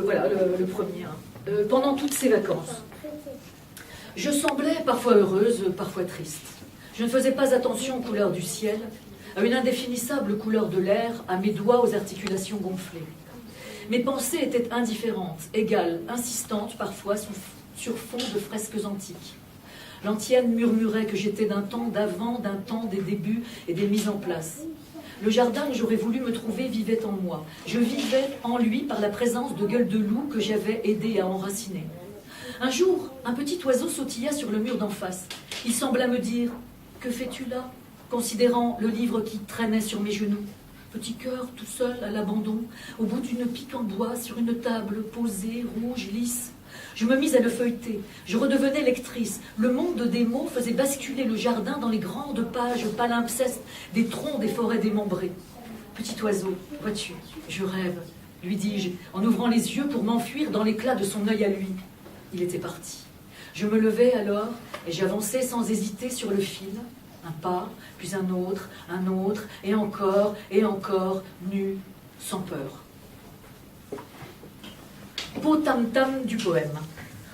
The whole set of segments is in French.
Voilà, le premier. Pendant toutes ces vacances, je semblais parfois heureuse, parfois triste. Je ne faisais pas attention aux couleurs du ciel, à une indéfinissable couleur de l'air, à mes doigts aux articulations gonflées. Mes pensées étaient indifférentes, égales, insistantes parfois sur fond de fresques antiques. L'antienne murmurait que j'étais d'un temps d'avant, d'un temps des débuts et des mises en place. Le jardin où j'aurais voulu me trouver vivait en moi. Je vivais en lui par la présence de gueules de loup que j'avais aidé à enraciner. Un jour, un petit oiseau sautilla sur le mur d'en face. Il sembla me dire « Que fais-tu là ?» considérant le livre qui traînait sur mes genoux. Petit cœur, tout seul, à l'abandon, au bout d'une pique en bois, sur une table posée, rouge, lisse. Je me mis à le feuilleter. Je redevenais lectrice. Le monde des mots faisait basculer le jardin dans les grandes pages palimpsestes des troncs des forêts démembrées. Petit oiseau, vois-tu, je rêve, lui dis-je, en ouvrant les yeux pour m'enfuir dans l'éclat de son œil à lui. Il était parti. Je me levai alors et j'avançai sans hésiter sur le fil. Un pas, puis un autre, et encore, nu, sans peur. Peau tam-tam du poème.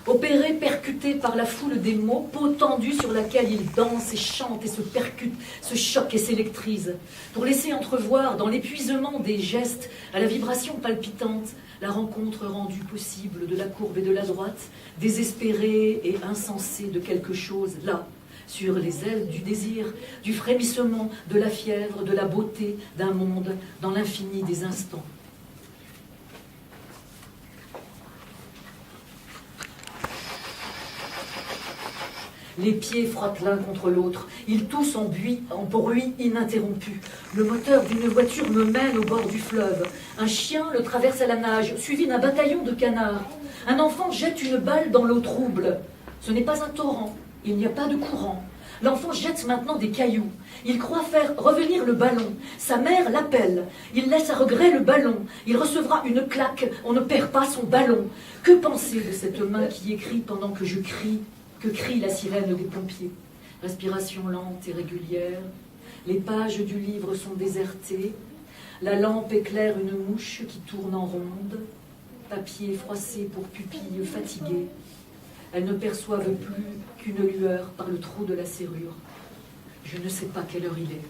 Opéré, percuté par la foule des mots, peau tendue sur laquelle il danse et chante et se percute, se choque et s'électrise, pour laisser entrevoir dans l'épuisement des gestes, à la vibration palpitante, la rencontre rendue possible de la courbe et de la droite, désespérée et insensée de quelque chose là, sur les ailes du désir, du frémissement, de la fièvre, de la beauté d'un monde dans l'infini des instants. Les pieds frottent l'un contre l'autre. Ils toussent en bruit ininterrompu. Le moteur d'une voiture me mène au bord du fleuve. Un chien le traverse à la nage, suivi d'un bataillon de canards. Un enfant jette une balle dans l'eau trouble. Ce n'est pas un torrent. Il n'y a pas de courant. L'enfant jette maintenant des cailloux. Il croit faire revenir le ballon. Sa mère l'appelle. Il laisse à regret le ballon. Il recevra une claque. On ne perd pas son ballon. Que penser de cette main qui écrit pendant que je crie? Que crie la sirène des pompiers? Respiration lente et régulière. Les pages du livre sont désertées. La lampe éclaire une mouche qui tourne en ronde. Papier froissé pour pupilles fatiguées. Elles ne perçoivent plus qu'une lueur par le trou de la serrure. Je ne sais pas quelle heure il est.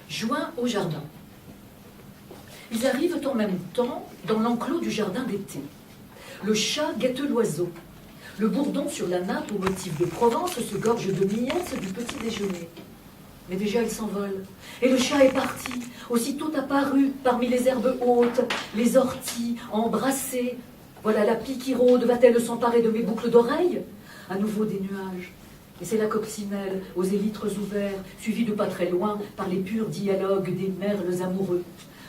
Juin au jardin. Ils arrivent en même temps dans l'enclos du jardin d'été. Le chat guette l'oiseau. Le bourdon sur la nappe au motif de Provence se gorge de miettes du petit déjeuner. Mais déjà il s'envole. Et le chat est parti, aussitôt apparu parmi les herbes hautes, les orties embrassées. Voilà la pie qui rôde, va-t-elle s'emparer de mes boucles d'oreilles? À nouveau des nuages. Et c'est la coccinelle aux élytres ouverts, suivie de pas très loin par les purs dialogues des merles amoureux.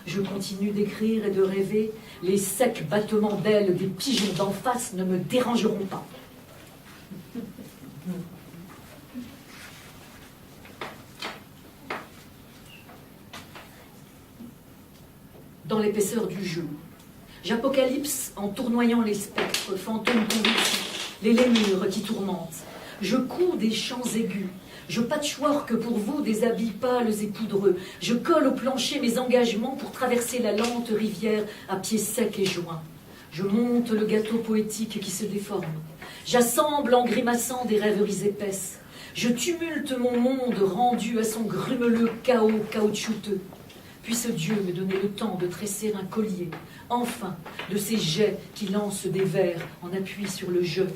Je continue d'écrire et de rêver. Les secs battements d'ailes des pigeons d'en face ne me dérangeront pas. Dans l'épaisseur du jeu, j'apocalypse en tournoyant les spectres, fantômes convulsifs, les lémures qui tourmentent. Je couds des chants aigus. Je patchwork pour vous des habits pâles et poudreux. Je colle au plancher mes engagements pour traverser la lente rivière à pieds secs et joints. Je monte le gâteau poétique qui se déforme. J'assemble en grimaçant des rêveries épaisses. Je tumulte mon monde rendu à son grumeleux chaos caoutchouteux. Puisse Dieu me donner le temps de tresser un collier, enfin, de ces jets qui lancent des vers en appui sur le jeu.